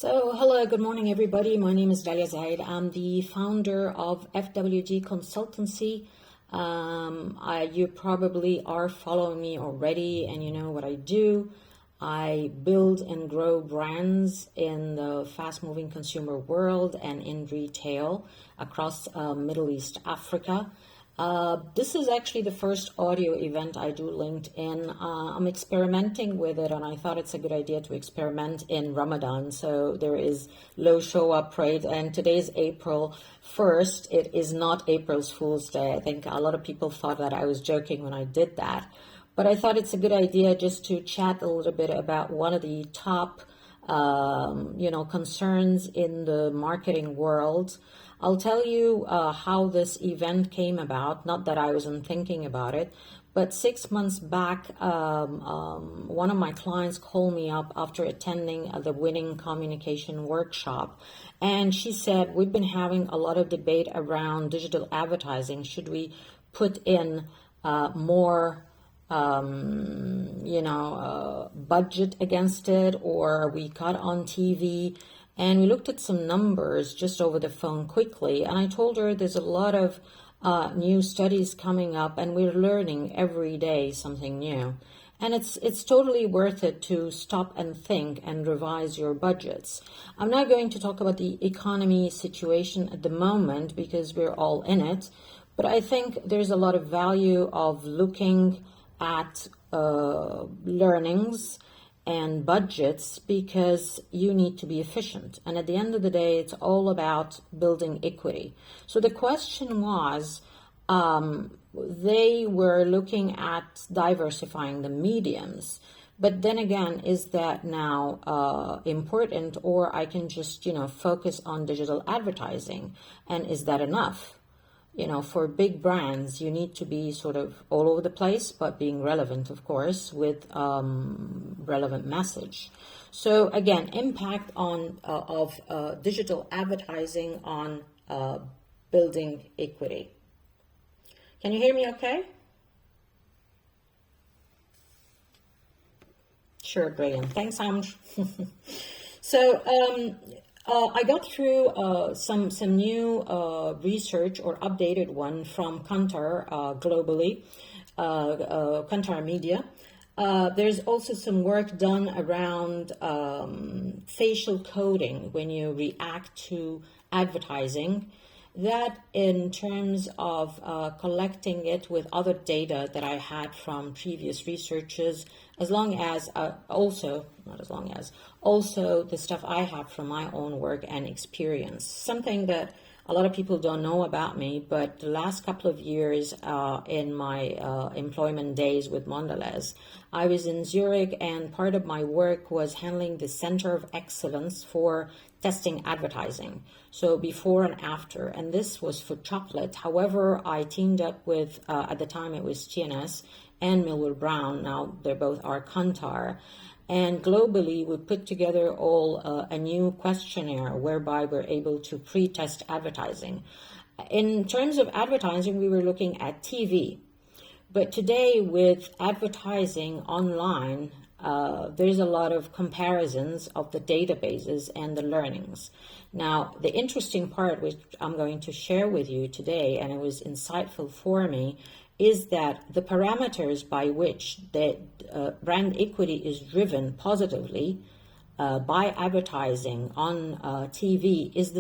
Hello, good morning, everybody. My name is Dahlia Zayed. I'm the founder of FWG Consultancy. You probably are following me already, and you know what I do. I build and grow brands in the fast-moving consumer world and in retail across Middle East, Africa. This is actually the first audio event I do LinkedIn. I'm experimenting with it, and I thought it's a good idea to experiment in Ramadan. So there is low show up rate, and today's April 1st. It is not April's Fool's Day. I think a lot of people thought that I was joking when I did that. But I thought it's a good idea just to chat a little bit about one of the top concerns in the marketing world. I'll tell you how this event came about, not that I wasn't thinking about it, but 6 months back, one of my clients called me up after attending the Winning Communication workshop. And she said, we've been having a lot of debate around digital advertising. Should we put in more budget against it, or we cut on TV? And we looked at some numbers just over the phone quickly. And I told her there's a lot of new studies coming up, and we're learning every day something new. And it's totally worth it to stop and think and revise your budgets. I'm not going to talk about the economy situation at the moment because we're all in it. But I think there's a lot of value of looking at learnings and budgets, because you need to be efficient. And at the end of the day, it's all about building equity. So the question was, they were looking at diversifying the mediums. But then again, is that now important, or I can just, focus on digital advertising? And is that enough? For big brands, you need to be sort of all over the place, but being relevant, of course, with relevant message. So again, impact of digital advertising on building equity. Can you hear me okay? Sure, brilliant. Thanks, Amj. I got through some new research, or updated one from Kantar globally, Kantar Media. There's also some work done around facial coding when you react to advertising. That, in terms of collecting it with other data that I had from previous researches, also the stuff I have from my own work and experience. Something that a lot of people don't know about me, but the last couple of years in my employment days with Mondelez, I was in Zurich, and part of my work was handling the Center of Excellence for testing advertising. So before and after, and this was for chocolate. However, I teamed up with, at the time it was TNS and Millwall Brown, now they're both our Kantar. And globally, we put together a new questionnaire whereby we're able to pre-test advertising. In terms of advertising, we were looking at TV. But today, with advertising online, there's a lot of comparisons of the databases and the learnings. Now, the interesting part, which I'm going to share with you today, and it was insightful for me, is that the parameters by which the brand equity is driven positively by advertising on TV is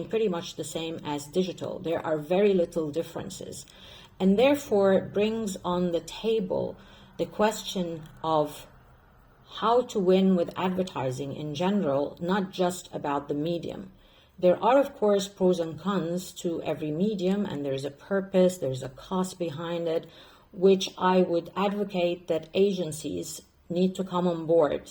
pretty much the same as digital. There are very little differences. And therefore, it brings on the table the question of how to win with advertising in general, not just about the medium. There are, of course, pros and cons to every medium, and there's a purpose, there's a cost behind it, which I would advocate that agencies need to come on board.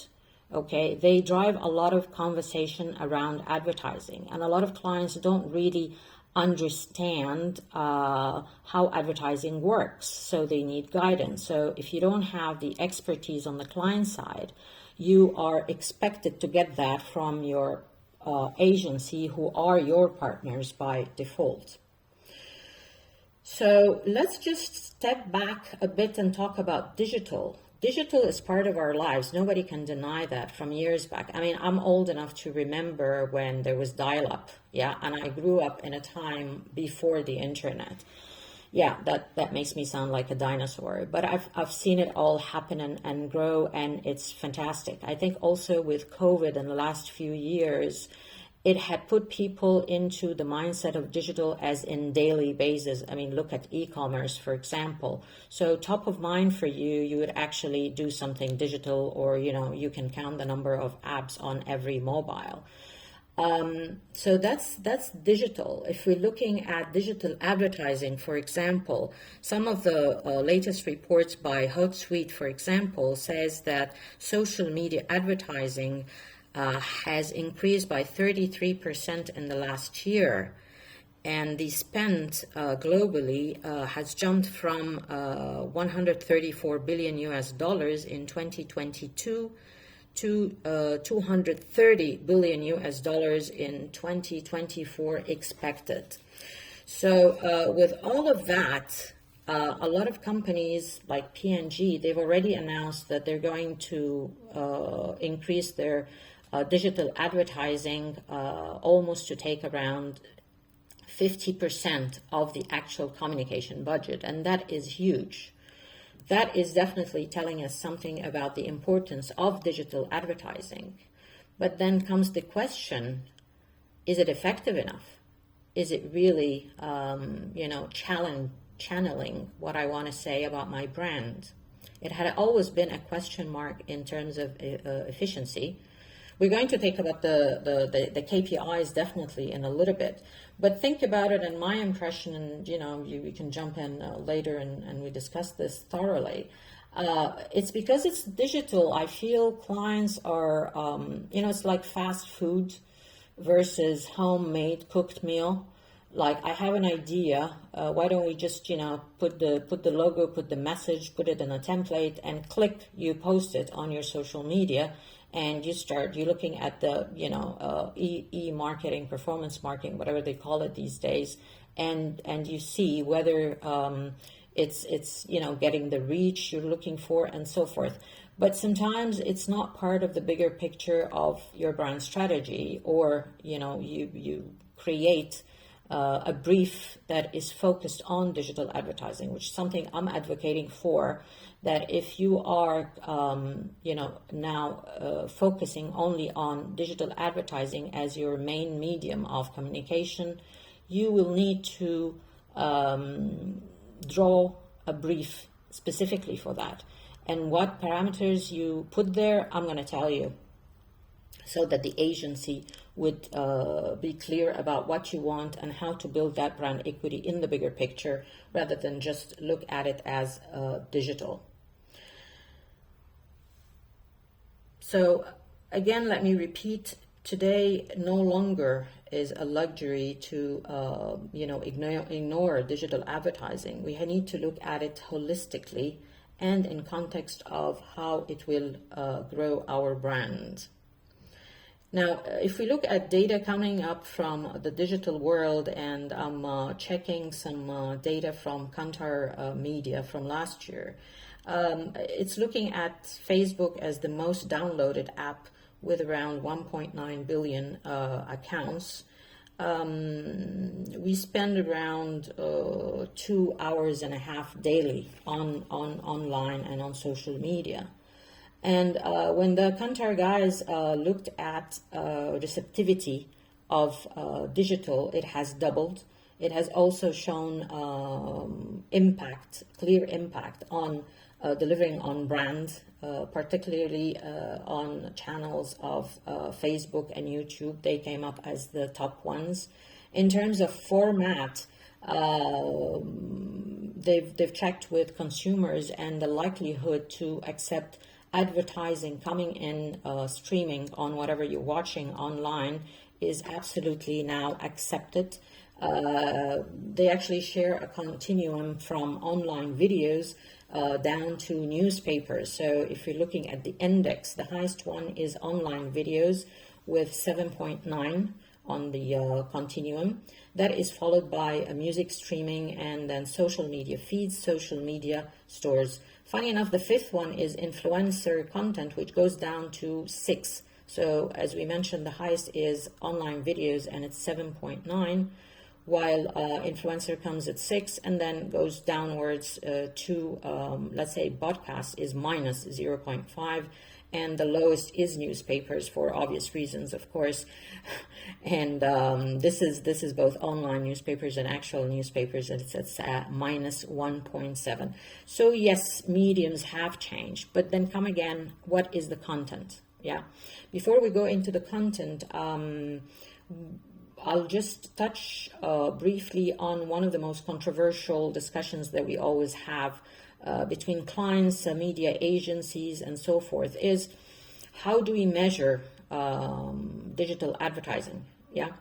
Okay, they drive a lot of conversation around advertising, and a lot of clients don't really understand how advertising works, so they need guidance. So if you don't have the expertise on the client side, you are expected to get that from your agency, who are your partners by default. So let's just step back a bit and talk about digital. digital is part of our lives. Nobody can deny that from years back. I mean, I'm old enough to remember when there was dial-up, yeah, and I grew up in a time before the internet. Yeah, that makes me sound like a dinosaur, but I've seen it all happen and grow, and it's fantastic. I think also with COVID in the last few years, it had put people into the mindset of digital as in daily basis. I mean, look at e-commerce, for example. So top of mind for you, you would actually do something digital, or, you know, you can count the number of apps on every mobile. So that's digital. If we're looking at digital advertising, for example, some of the latest reports by Hootsuite, for example, says that social media advertising has increased by 33% in the last year, and the spend globally has jumped from 134 billion US dollars in 2022 to 230 billion US dollars in 2024 expected. So with all of that, a lot of companies like P&G, they've already announced that they're going to increase their digital advertising almost to take around 50% of the actual communication budget, and that is huge. That is definitely telling us something about the importance of digital advertising. But then comes the question, is it effective enough? Is it really, channeling what I want to say about my brand? It had always been a question mark in terms of efficiency. We're going to think about the KPIs definitely in a little bit, but think about it, and my impression, and you can jump in later and we discuss this thoroughly. It's because it's digital. I feel clients are, it's like fast food versus homemade cooked meal. Like, I have an idea. Why don't we just, put the logo, put the message, put it in a template, and click, you post it on your social media. And you're looking at the, e-marketing, performance marketing, whatever they call it these days. And you see whether it's getting the reach you're looking for and so forth. But sometimes it's not part of the bigger picture of your brand strategy, or, you create a brief that is focused on digital advertising, which is something I'm advocating for. That if you are, now focusing only on digital advertising as your main medium of communication, you will need to draw a brief specifically for that. And what parameters you put there, I'm going to tell you, so that the agency would be clear about what you want and how to build that brand equity in the bigger picture, rather than just look at it as digital. So again, let me repeat, today no longer is a luxury to ignore digital advertising. We need to look at it holistically and in context of how it will grow our brand. Now, if we look at data coming up from the digital world, and I'm checking some data from Kantar Media from last year, it's looking at Facebook as the most downloaded app with around 1.9 billion accounts. We spend around 2 hours and a half daily on online and on social media. And when the Kantar guys looked at receptivity of digital, it has doubled. It has also shown clear impact on delivering on brand, particularly on channels of Facebook and YouTube. They came up as the top ones. In terms of format, they've checked with consumers, and the likelihood to accept advertising coming in streaming on whatever you're watching online is absolutely now accepted. They actually share a continuum from online videos down to newspapers. So if you're looking at the index, the highest one is online videos with 7.9 on the continuum. That is followed by a music streaming, and then social media feeds, social media stores, Funny enough, the fifth one is influencer content, which goes down to 6. So as we mentioned, the highest is online videos, and it's 7.9, while influencer comes at 6, and then goes downwards to, let's say, podcast is minus 0.5, and the lowest is newspapers, for obvious reasons, of course. And this is both online newspapers and actual newspapers, and it's at minus 1.7. So yes, mediums have changed, but then come again, what is the content? Yeah. Before we go into the content, I'll just touch briefly on one of the most controversial discussions that we always have between clients, media agencies, and so forth, is how do we measure digital advertising? Yeah,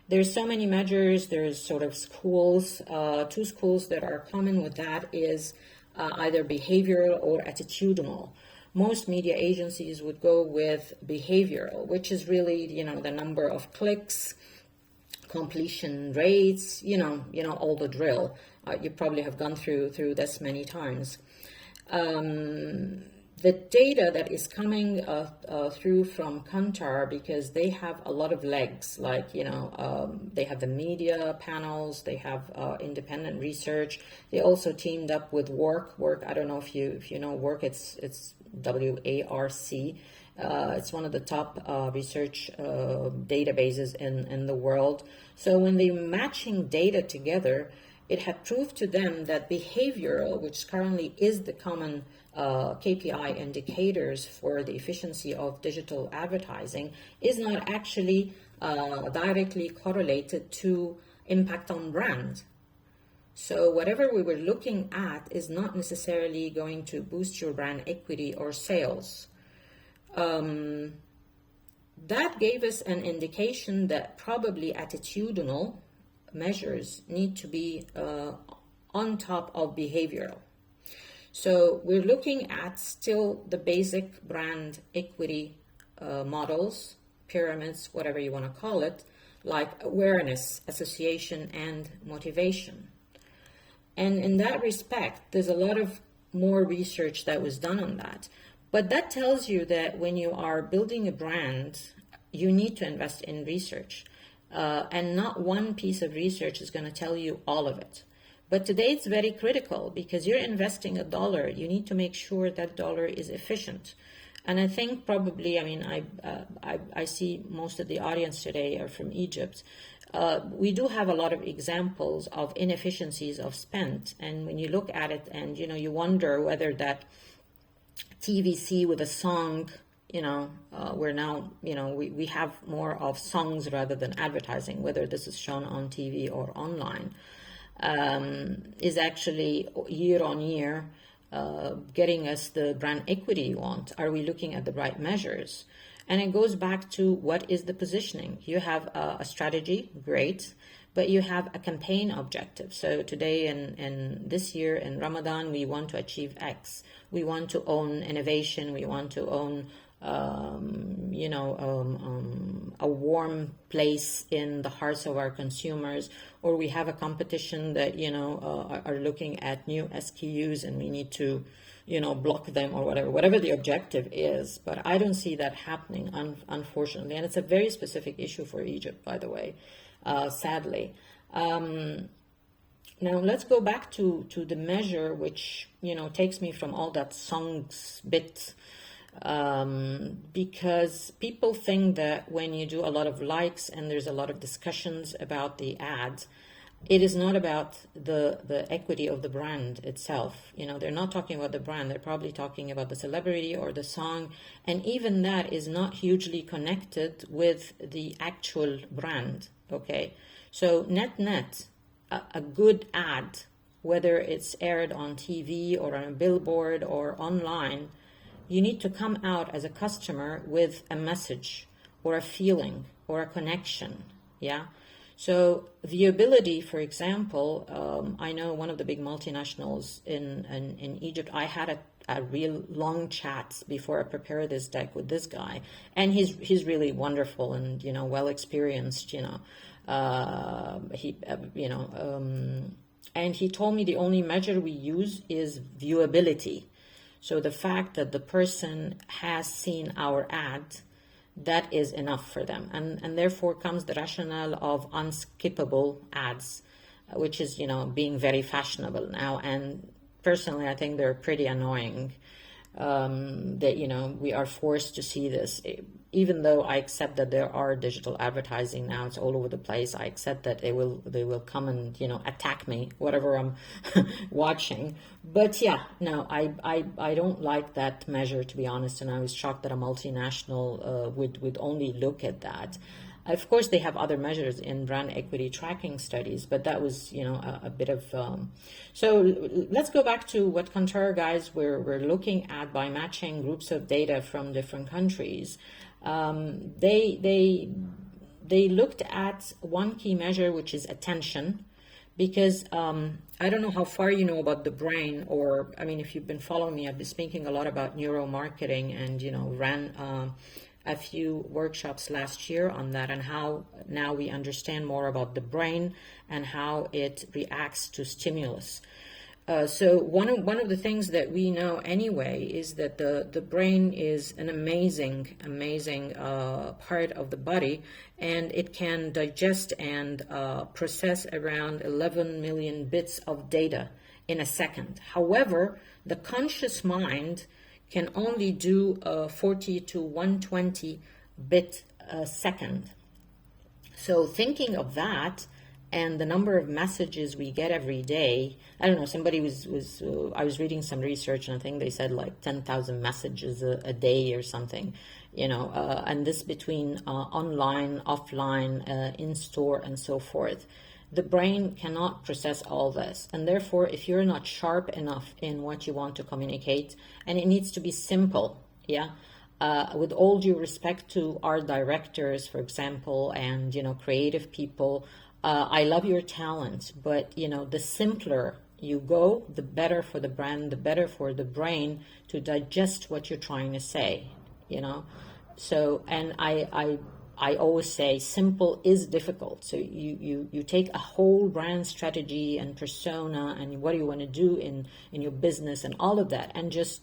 there's so many measures. There's sort of schools. Two schools that are common with that is either behavioral or attitudinal. Most media agencies would go with behavioral, which is really, the number of clicks, completion rates, all the drill. You probably have gone through this many times. The data that is coming through from Kantar, because they have a lot of legs, like, they have the media panels, they have independent research. They also teamed up with Work. I don't know if you know Work. It's WARC. It's one of the top research databases in the world. So when they're matching data together, it had proved to them that behavioral, which currently is the common KPI indicators for the efficiency of digital advertising, is not actually directly correlated to impact on brand. So whatever we were looking at is not necessarily going to boost your brand equity or sales. That gave us an indication that probably attitudinal measures need to be on top of behavioral. So we're looking at still the basic brand equity models, pyramids, whatever you want to call it, like awareness, association, and motivation. And in that respect, there's a lot of more research that was done on that. But that tells you that when you are building a brand, you need to invest in research. And not one piece of research is going to tell you all of it. But today it's very critical, because you're investing $1. You need to make sure that dollar is efficient. And I think probably, I see most of the audience today are from Egypt. We do have a lot of examples of inefficiencies of spend. And when you look at it and, you wonder whether that TVC with a song, we're now, we have more of songs rather than advertising, whether this is shown on TV or online, is actually year on year getting us the brand equity you want. Are we looking at the right measures? And it goes back to what is the positioning. You have a strategy, great, but you have a campaign objective. So today and this year in Ramadan, we want to achieve X. We want to own innovation. We want to own, a warm place in the hearts of our consumers. Or we have a competition that, are looking at new SKUs and we need to, block them or whatever the objective is. But I don't see that happening, unfortunately. And it's a very specific issue for Egypt, by the way, sadly. Now let's go back to the measure, which, takes me from all that songs bit, because people think that when you do a lot of likes and there's a lot of discussions about the ads, it is not about the equity of the brand itself. They're not talking about the brand. They're probably talking about the celebrity or the song. And even that is not hugely connected with the actual brand. Okay. So net, a good ad, whether it's aired on TV or on a billboard or online, you need to come out as a customer with a message or a feeling or a connection. Yeah. So viewability, for example, I know one of the big multinationals in Egypt. I had a real long chat before I prepared this deck with this guy, and he's really wonderful and well experienced. And he told me the only measure we use is viewability. So the fact that the person has seen our ad, that is enough for them. And therefore comes the rationale of unskippable ads, which is, being very fashionable now. And personally, I think they're pretty annoying. That we are forced to see this, even though I accept that there are digital advertising now, it's all over the place. I accept that they will come and attack me, whatever I'm watching. But yeah, no, I don't like that measure, to be honest, and I was shocked that a multinational would only look at that. Of course, they have other measures in brand equity tracking studies, but that was, a bit of. So let's go back to what Contour guys were looking at by matching groups of data from different countries. They looked at one key measure, which is attention, because I don't know how far you know about the brain, or if you've been following me, I've been speaking a lot about neuromarketing, and ran a few workshops last year on that, and how now we understand more about the brain and how it reacts to stimulus. So one of the things that we know anyway is that the brain is an amazing part of the body, and it can digest and process around 11 million bits of data in a second. However, the conscious mind can only do 40 to 120 bit a second. So thinking of that, and the number of messages we get every day, I don't know, somebody I was reading some research, and I think they said like 10,000 messages a day or something, and this between online, offline, in-store, and so forth. The brain cannot process all this, and therefore if you're not sharp enough in what you want to communicate, and it needs to be simple, with all due respect to art directors, for example, and creative people, I love your talent, but the simpler you go, the better for the brand, the better for the brain to digest what you're trying to say. So, and I always say simple is difficult. So you take a whole brand strategy and persona and what do you want to do in your business and all of that, and just,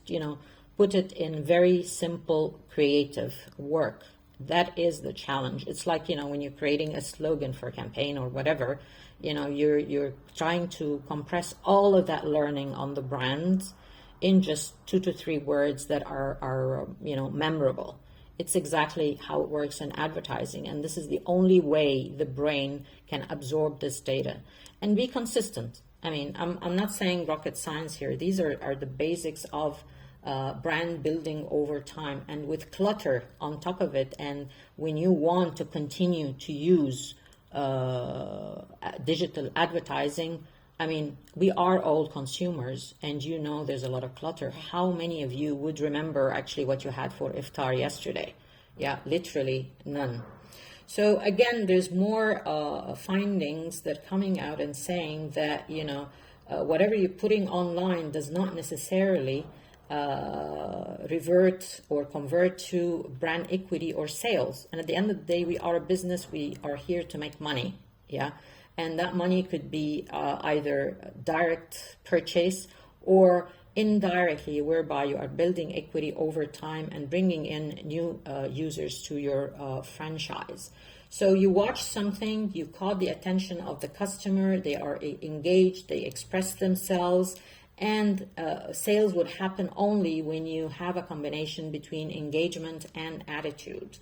put it in very simple, creative work. That is the challenge. It's like, when you're creating a slogan for a campaign or whatever, you're trying to compress all of that learning on the brand in just 2 to 3 words that are memorable. It's exactly how it works in advertising, and this is the only way the brain can absorb this data and be consistent. I'm not saying rocket science here. These are the basics of brand building over time, and with clutter on top of it. And when you want to continue to use digital advertising, we are all consumers, and there's a lot of clutter. How many of you would remember actually what you had for iftar yesterday? Yeah, literally none. So again, there's more findings that coming out and saying that whatever you're putting online does not necessarily revert or convert to brand equity or sales. And at the end of the day, we are a business. We are here to make money. And that money could be either direct purchase or indirectly, whereby you are building equity over time and bringing in new users to your franchise. So you watch something, you caught the attention of the customer, they are engaged, they express themselves, and sales would happen only when you have a combination between engagement and attitude.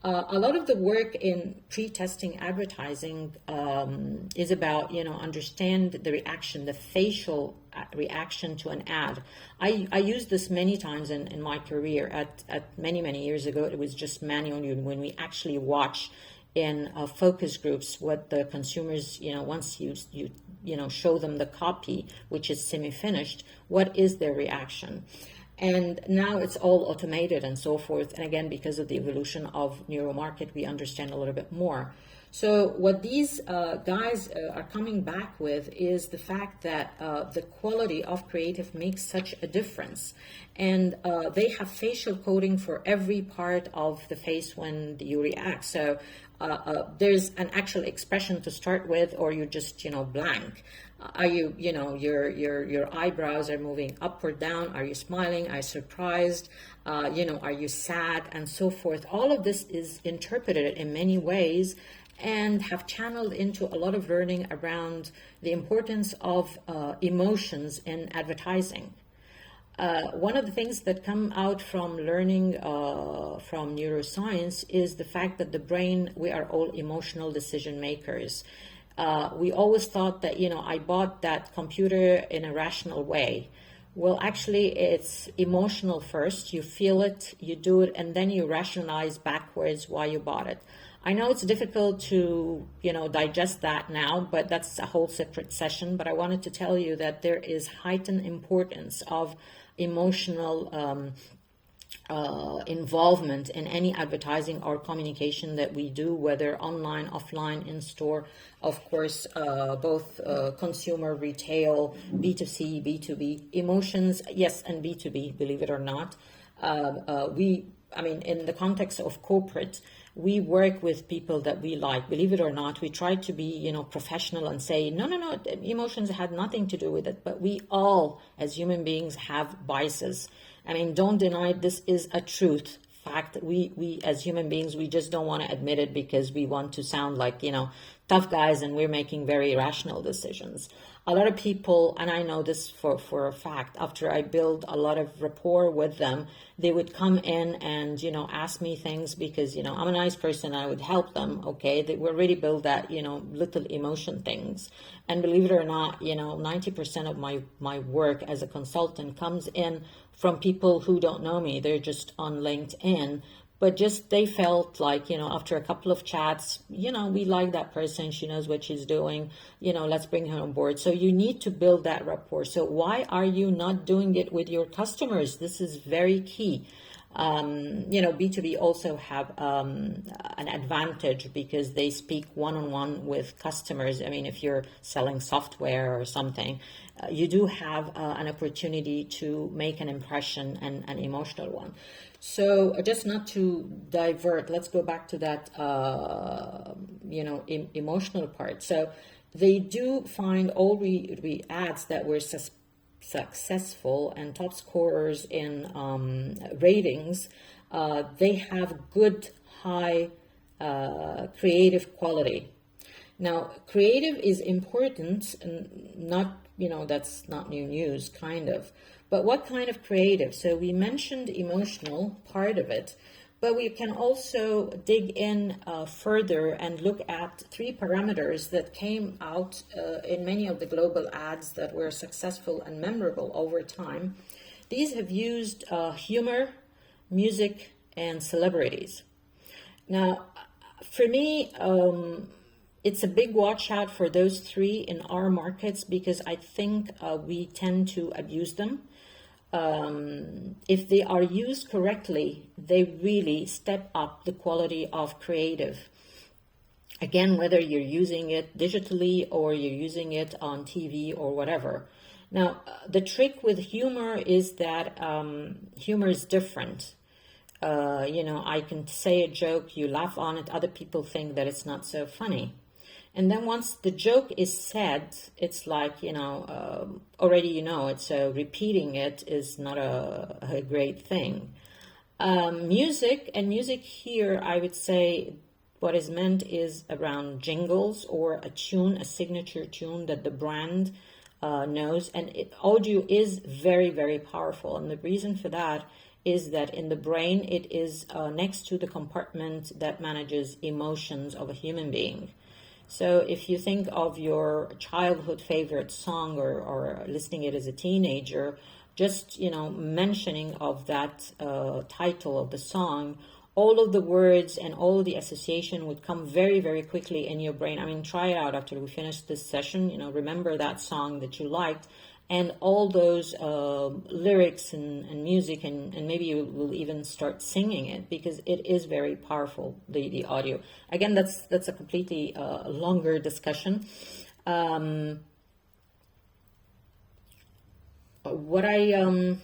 A lot of the work in pre-testing advertising is about, understand the reaction, the facial reaction to an ad. I used this many times in my career. At many years ago, it was just manually when we actually watch in focus groups what the consumers, once you show them the copy, which is semi-finished, what is their reaction? And now it's all automated and so forth. And again, because of the evolution of neuromarket, we understand a little bit more. So what these guys are coming back with is the fact that the quality of creative makes such a difference. And they have facial coding for every part of the face when you react. So there's an actual expression to start with, or you just, blank. Are you, your eyebrows are moving up or down? Are you smiling? Are you surprised? Are you sad? And so forth. All of this is interpreted in many ways and have channeled into a lot of learning around the importance of emotions in advertising. One of the things that come out from learning from neuroscience is the fact that the brain, we are all emotional decision makers. We always thought that, I bought that computer in a rational way. Well, actually, it's emotional first. You feel it, you do it, and then you rationalize backwards why you bought it. I know it's difficult to, digest that now, but that's a whole separate session. But I wanted to tell you that there is heightened importance of emotional involvement in any advertising or communication that we do, whether online, offline, in store, of course, both consumer, retail, B2C, B2B, emotions, yes, and B2B, believe it or not. In the context of corporate, we work with people that we like, believe it or not. We try to be, professional and say, no, emotions had nothing to do with it. But we all, as human beings, have biases. Don't deny this is a truth. Fact, we as human beings, we just don't want to admit it because we want to sound like, tough guys, and we're making very rational decisions. A lot of people, and I know this for a fact, after I build a lot of rapport with them, they would come in and, ask me things because, I'm a nice person. I would help them. Okay. They will really build that, little emotion things. And believe it or not, 90% of my work as a consultant comes in from people who don't know me. They're just on LinkedIn. But just they felt like, after a couple of chats, we like that person. She knows what she's doing. Let's bring her on board. So you need to build that rapport. So why are you not doing it with your customers? This is very key. B2B also have an advantage because they speak one-on-one with customers. If you're selling software or something, you do have an opportunity to make an impression and an emotional one. So just not to divert, let's go back to that, emotional part. So they do find all ads that were successful and top scorers in ratings. They have good, high creative quality. Now, creative is important, and not, that's not new news, kind of. But what kind of creative? So we mentioned emotional part of it, but we can also dig in further and look at 3 parameters that came out in many of the global ads that were successful and memorable over time. These have used humor, music, and celebrities. Now, for me, it's a big watch out for those 3 in our markets because I think we tend to abuse them. If they are used correctly, they really step up the quality of creative. Again, whether you're using it digitally or you're using it on TV or whatever. Now, the trick with humor is that humor is different. I can say a joke, you laugh on it, other people think that it's not so funny. And then once the joke is said, it's like, already it, so repeating it is not a great thing. Music here, I would say what is meant is around jingles or a tune, a signature tune that the brand knows. And audio is very, very powerful. And the reason for that is that in the brain, it is next to the compartment that manages emotions of a human being. So if you think of your childhood favorite song or listening it as a teenager, just, mentioning of that title of the song, all of the words and all of the association would come very, very quickly in your brain. Try it out after we finish this session, remember that song that you liked and all those lyrics and music, and maybe you will even start singing it, because it is very powerful, the audio. Again, that's a completely longer discussion. What I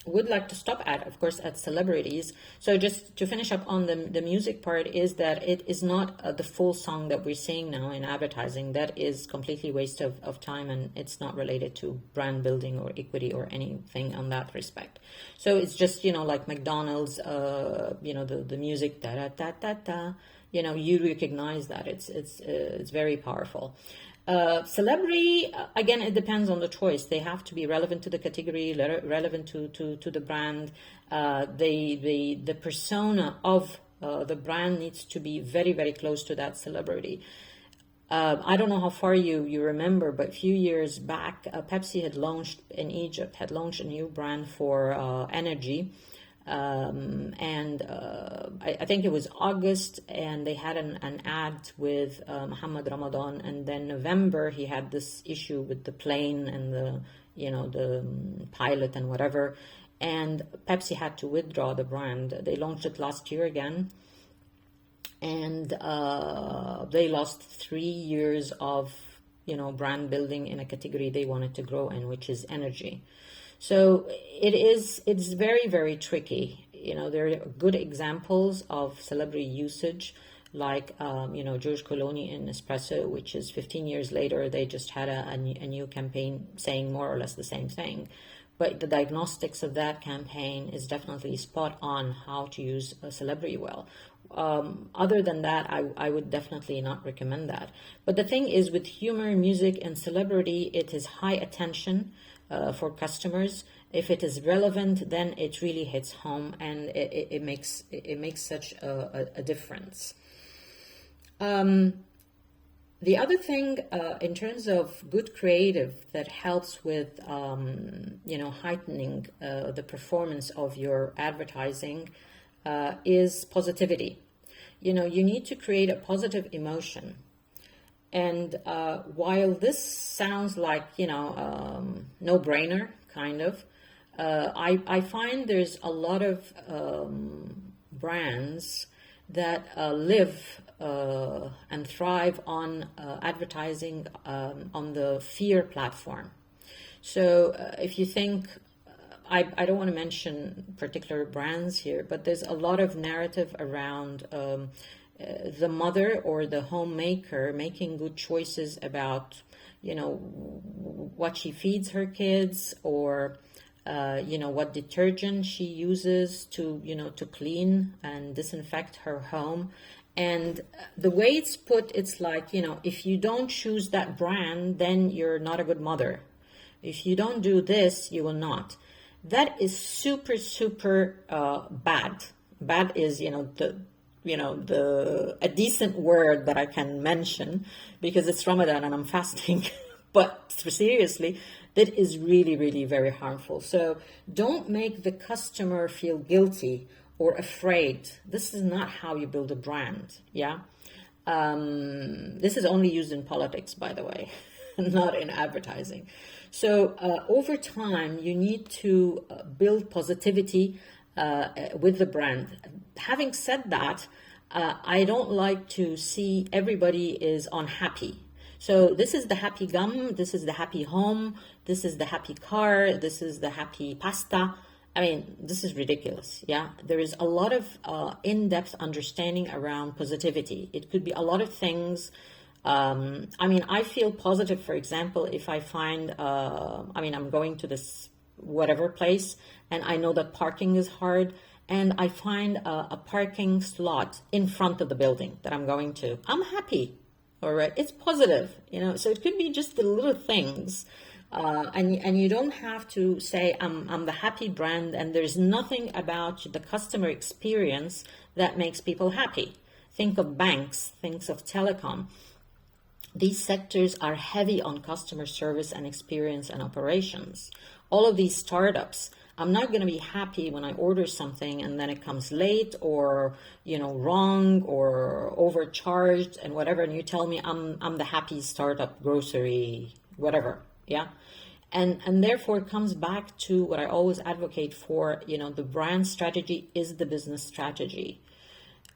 would like to stop at, of course, at celebrities. So just to finish up on the music part, is that it is not the full song that we're seeing now in advertising. That is completely waste of time, and it's not related to brand building or equity or anything on that respect. So it's just, like McDonald's, the music, da da da da da, you recognize that it's very powerful. Celebrity, again, it depends on the choice. They have to be relevant to the category, relevant to the brand. The persona of the brand needs to be very, very close to that celebrity. I don't know how far you remember, but a few years back, Pepsi had launched in Egypt, had launched a new brand for energy. I think it was August, and they had an ad with Muhammad Ramadan, and then November he had this issue with the plane and the pilot and whatever, and Pepsi had to withdraw the brand. They launched it last year again, and they lost 3 years of brand building in a category they wanted to grow in, which is energy. So it's very, very tricky. There are good examples of celebrity usage, like, George Clooney in Espresso, which is 15 years later, they just had a new campaign saying more or less the same thing. But the diagnostics of that campaign is definitely spot on how to use a celebrity well. Other than that, I would definitely not recommend that. But the thing is, with humor, music, and celebrity, it is high attention for customers. If it is relevant, then it really hits home, and it makes such a difference. The other thing, in terms of good creative that helps with heightening the performance of your advertising, is positivity. You need to create a positive emotion. And while this sounds like, no-brainer, kind of, I find there's a lot of brands that live and thrive on advertising on the fear platform. So if you think, I don't want to mention particular brands here, but there's a lot of narrative around the mother or the homemaker making good choices about, what she feeds her kids, or, what detergent she uses to clean and disinfect her home. And the way it's put, it's like, if you don't choose that brand, then you're not a good mother. If you don't do this, you will not. That is super, super bad. Bad is, a decent word that I can mention because it's Ramadan and I'm fasting. But seriously, that is really, really very harmful. So don't make the customer feel guilty or afraid. This is not how you build a brand. Yeah. This is only used in politics, by the way, not in advertising. So over time, you need to build positivity with the brand. Having said that, I don't like to see everybody is unhappy. So this is the happy gum, this is the happy home, this is the happy car, this is the happy pasta. I mean, this is ridiculous. Yeah, there is a lot of in-depth understanding around positivity. It could be a lot of things. I feel positive, for example, if I find, I'm going to this whatever place and I know that parking is hard, and I find a parking slot in front of the building that I'm going to. I'm happy. All right. It's positive, so it could be just the little things. And you don't have to say, I'm the happy brand, and there's nothing about the customer experience that makes people happy. Think of banks, think of telecom. These sectors are heavy on customer service and experience and operations. All of these startups, I'm not going to be happy when I order something and then it comes late or, wrong or overcharged and whatever. And you tell me I'm the happy startup grocery, whatever. Yeah. And therefore it comes back to what I always advocate for, the brand strategy is the business strategy.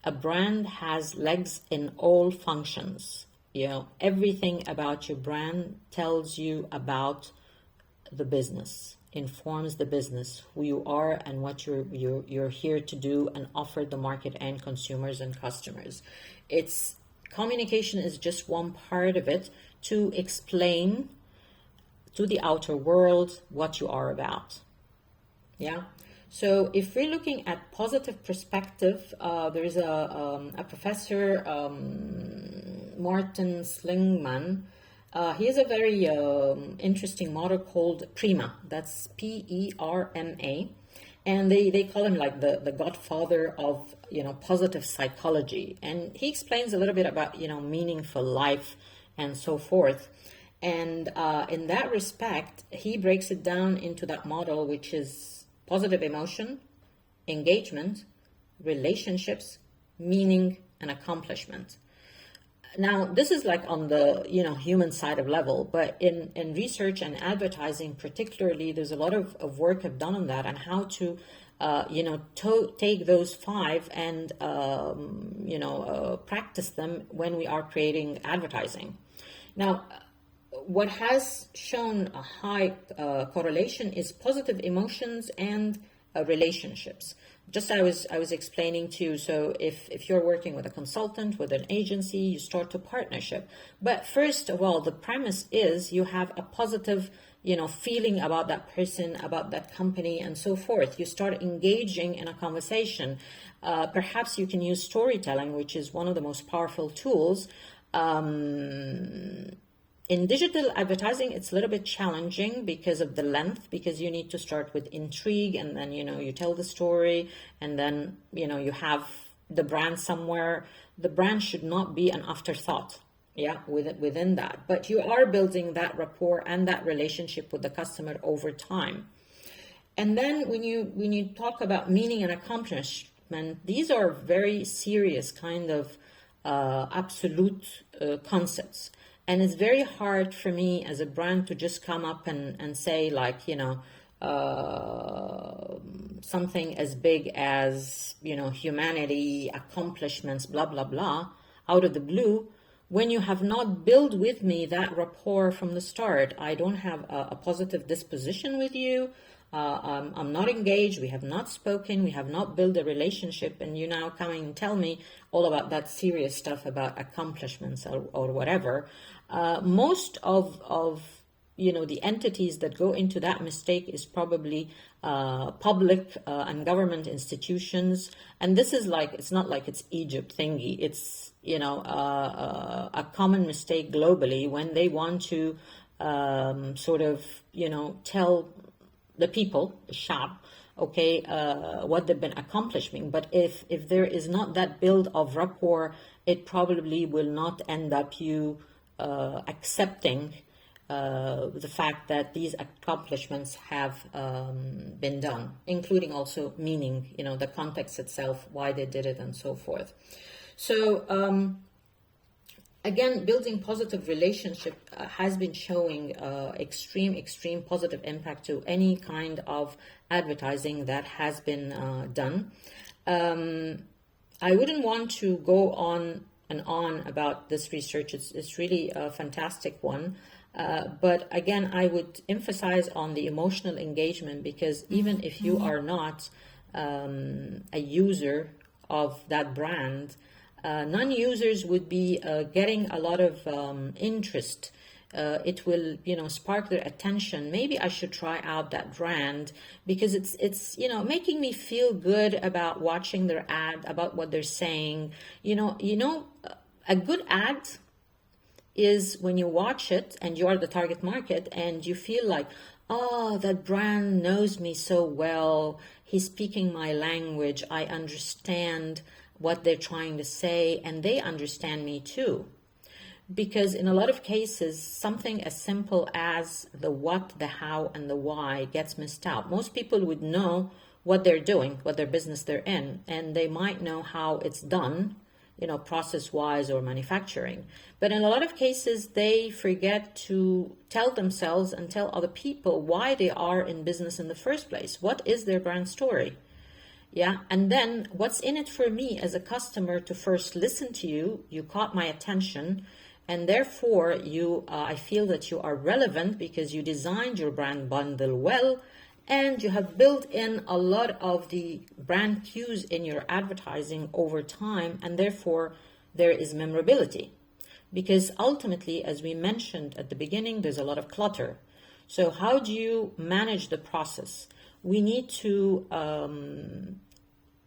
A brand has legs in all functions. Everything about your brand tells you about the business, informs the business, who you are and what you're here to do and offer the market and consumers and customers. It's communication is just one part of it to explain to the outer world what you are about. Yeah. So if we're looking at positive perspective, there's a professor, Martin Seligman. He has a very interesting model called PREMA. That's PERMA. And they call him like the godfather of, positive psychology. And he explains a little bit about, meaningful life and so forth. And in that respect, he breaks it down into that model, which is positive emotion, engagement, relationships, meaning, and accomplishment. Now, this is like on the, human side of level, but in research and advertising particularly, there's a lot of work I've done on that and how to, take those 5 and, practice them when we are creating advertising. Now, what has shown a high correlation is positive emotions and relationships. Just I was explaining to you, so if you're working with a consultant, with an agency, you start a partnership. But first of all, the premise is you have a positive, feeling about that person, about that company, and so forth. You start engaging in a conversation. Perhaps you can use storytelling, which is one of the most powerful tools. In digital advertising, it's a little bit challenging because of the length, because you need to start with intrigue and then, you tell the story and then, you have the brand somewhere. The brand should not be an afterthought, within that. But you are building that rapport and that relationship with the customer over time. And then when you talk about meaning and accomplishment, these are very serious kind of absolute concepts. And it's very hard for me as a brand to just come up and say like, something as big as, humanity, accomplishments, blah, blah, blah, out of the blue, when you have not built with me that rapport from the start. I don't have a positive disposition with you. I'm not engaged. We have not spoken. We have not built a relationship. And you now come and tell me all about that serious stuff about accomplishments or whatever. Most of the entities that go into that mistake is probably public and government institutions. And this is like, it's not like it's Egypt thingy. It's, a common mistake globally when they want to tell the people, the shop, what they've been accomplishing. But if there is not that build of rapport, it probably will not end up you accepting the fact that these accomplishments have been done, including also meaning, the context itself, why they did it, and so forth. So again, building positive relationship has been showing extreme positive impact to any kind of advertising that has been done. I wouldn't want to go on and on about this research. It's really a fantastic one. But again, I would emphasize on the emotional engagement, because even if you are not a user of that brand, non-users would be getting a lot of interest. It will, spark their attention. Maybe I should try out that brand because it's making me feel good about watching their ad, about what they're saying. A good ad is when you watch it and you are the target market and you feel like, oh, that brand knows me so well. He's speaking my language. I understand what they're trying to say, and they understand me too. Because in a lot of cases, something as simple as the what, the how, and the why gets missed out. Most people would know what they're doing, what their business they're in, and they might know how it's done, process-wise or manufacturing. But in a lot of cases, they forget to tell themselves and tell other people why they are in business in the first place. What is their brand story? Yeah, and then what's in it for me as a customer to first listen to you? You caught my attention, and therefore I feel that you are relevant because you designed your brand bundle well, and you have built in a lot of the brand cues in your advertising over time, and therefore there is memorability. Because ultimately, as we mentioned at the beginning, there's a lot of clutter. So how do you manage the process? We need to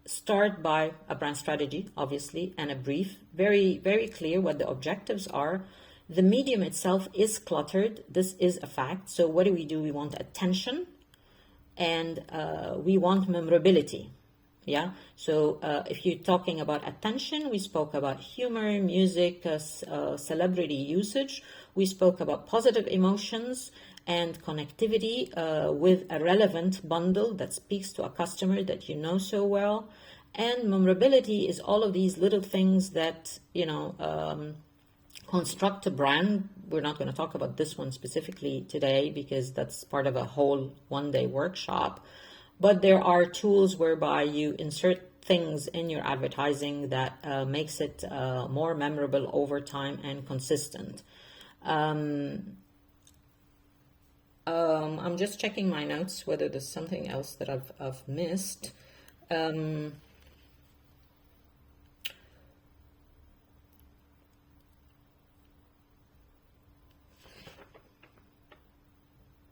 start by a brand strategy, obviously, and a brief, very, very clear what the objectives are. The medium itself is cluttered. This is a fact. So what do? We want attention, and we want memorability. Yeah. So if you're talking about attention, we spoke about humor, music, celebrity usage. We spoke about positive emotions and connectivity with a relevant bundle that speaks to a customer that you know so well. And memorability is all of these little things that, construct a brand. We're not going to talk about this one specifically today because that's part of a whole one-day workshop. But there are tools whereby you insert things in your advertising that makes it more memorable over time and consistent. I'm just checking my notes whether there's something else that I've missed.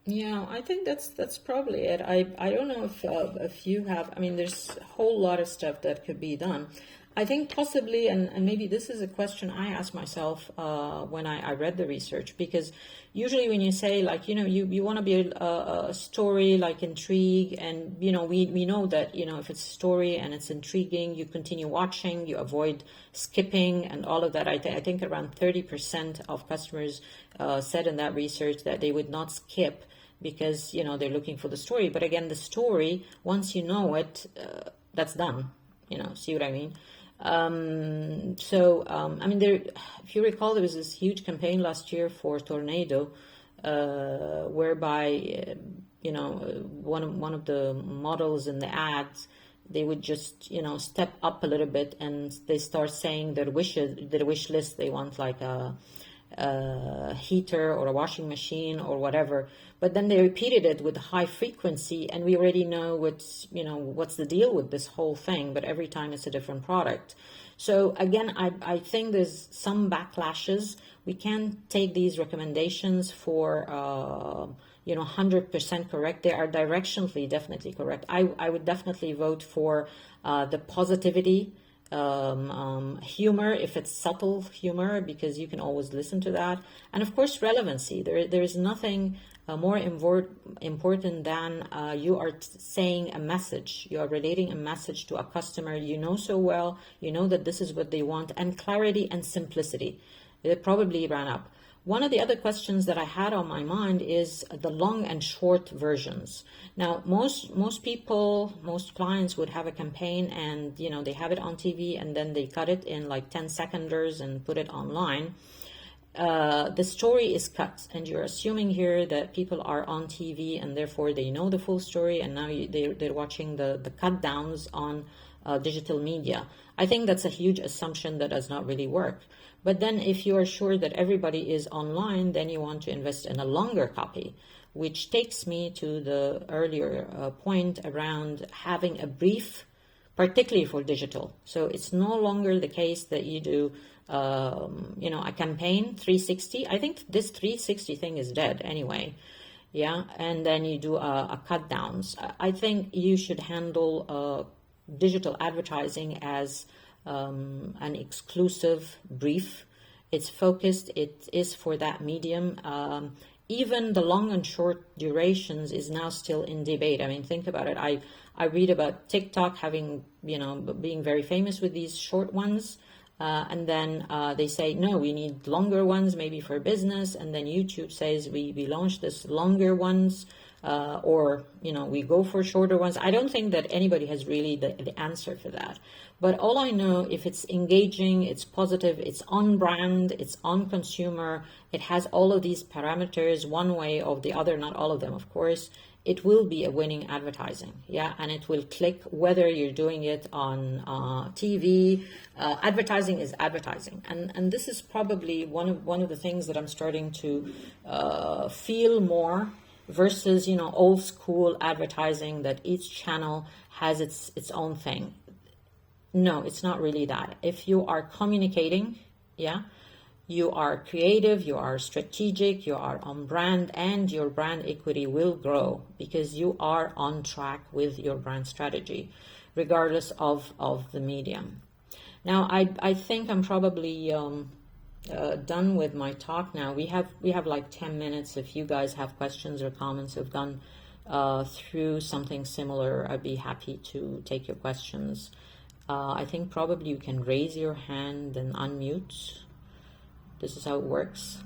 Yeah, I think that's probably it. I don't know if you have. I mean, there's a whole lot of stuff that could be done. I think possibly, and maybe this is a question I asked myself when I read the research, because usually when you say like, you want to build a story like intrigue, and, we know that, if it's a story and it's intriguing, you continue watching, you avoid skipping and all of that. I think around 30% of customers said in that research that they would not skip because, they're looking for the story. But again, the story, once you know it, that's done, see what I mean? I mean, if you recall, there was this huge campaign last year for Tornado, whereby, one of the models in the ads, they would just, step up a little bit and they start saying their wish list. They want like a heater or a washing machine or whatever, but then they repeated it with high frequency, and we already know what's the deal with this whole thing, but every time it's a different product. So again, I think there's some backlashes. We can't take these recommendations for 100% correct. They are directionally definitely correct. I would definitely vote for the positivity, humor, if it's subtle humor, because you can always listen to that, and of course relevancy. There is nothing more important than you are saying a message, you are relating a message to a customer you know so well, you know that this is what they want, and clarity and simplicity. It probably ran up. One of the other questions that I had on my mind is the long and short versions. Now, most people, most clients would have a campaign and, they have it on TV and then they cut it in like 10 seconders and put it online. The story is cut, and you're assuming here that people are on TV and therefore they know the full story, and now they're watching the cut downs on digital media. I think that's a huge assumption that does not really work. But then if you are sure that everybody is online, then you want to invest in a longer copy, which takes me to the earlier point around having a brief, particularly for digital. So it's no longer the case that you do, a campaign 360. I think this 360 thing is dead anyway. Yeah. And then you do a cut downs. I think you should handle digital advertising as an exclusive brief. It's focused, it is for that medium. Even the long and short durations is now still in debate. I mean, think about it. I read about TikTok having, being very famous with these short ones. And then they say, no, we need longer ones, maybe for business. And then YouTube says, we launched this longer ones or we go for shorter ones. I don't think that anybody has really the answer for that. But all I know, if it's engaging, it's positive, it's on brand, it's on consumer, it has all of these parameters one way or the other, not all of them, of course, it will be a winning advertising. Yeah, and it will click whether you're doing it on TV. Advertising is advertising, and this is probably one of the things that I'm starting to feel more versus old school advertising that each channel has its own thing. No, it's not really that. If you are communicating, yeah, you are creative, you are strategic, you are on brand, and your brand equity will grow because you are on track with your brand strategy, regardless of the medium. Now, I think I'm probably done with my talk now. We have like 10 minutes. If you guys have questions or comments, have gone through something similar, I'd be happy to take your questions. I think probably you can raise your hand and unmute. This is how it works.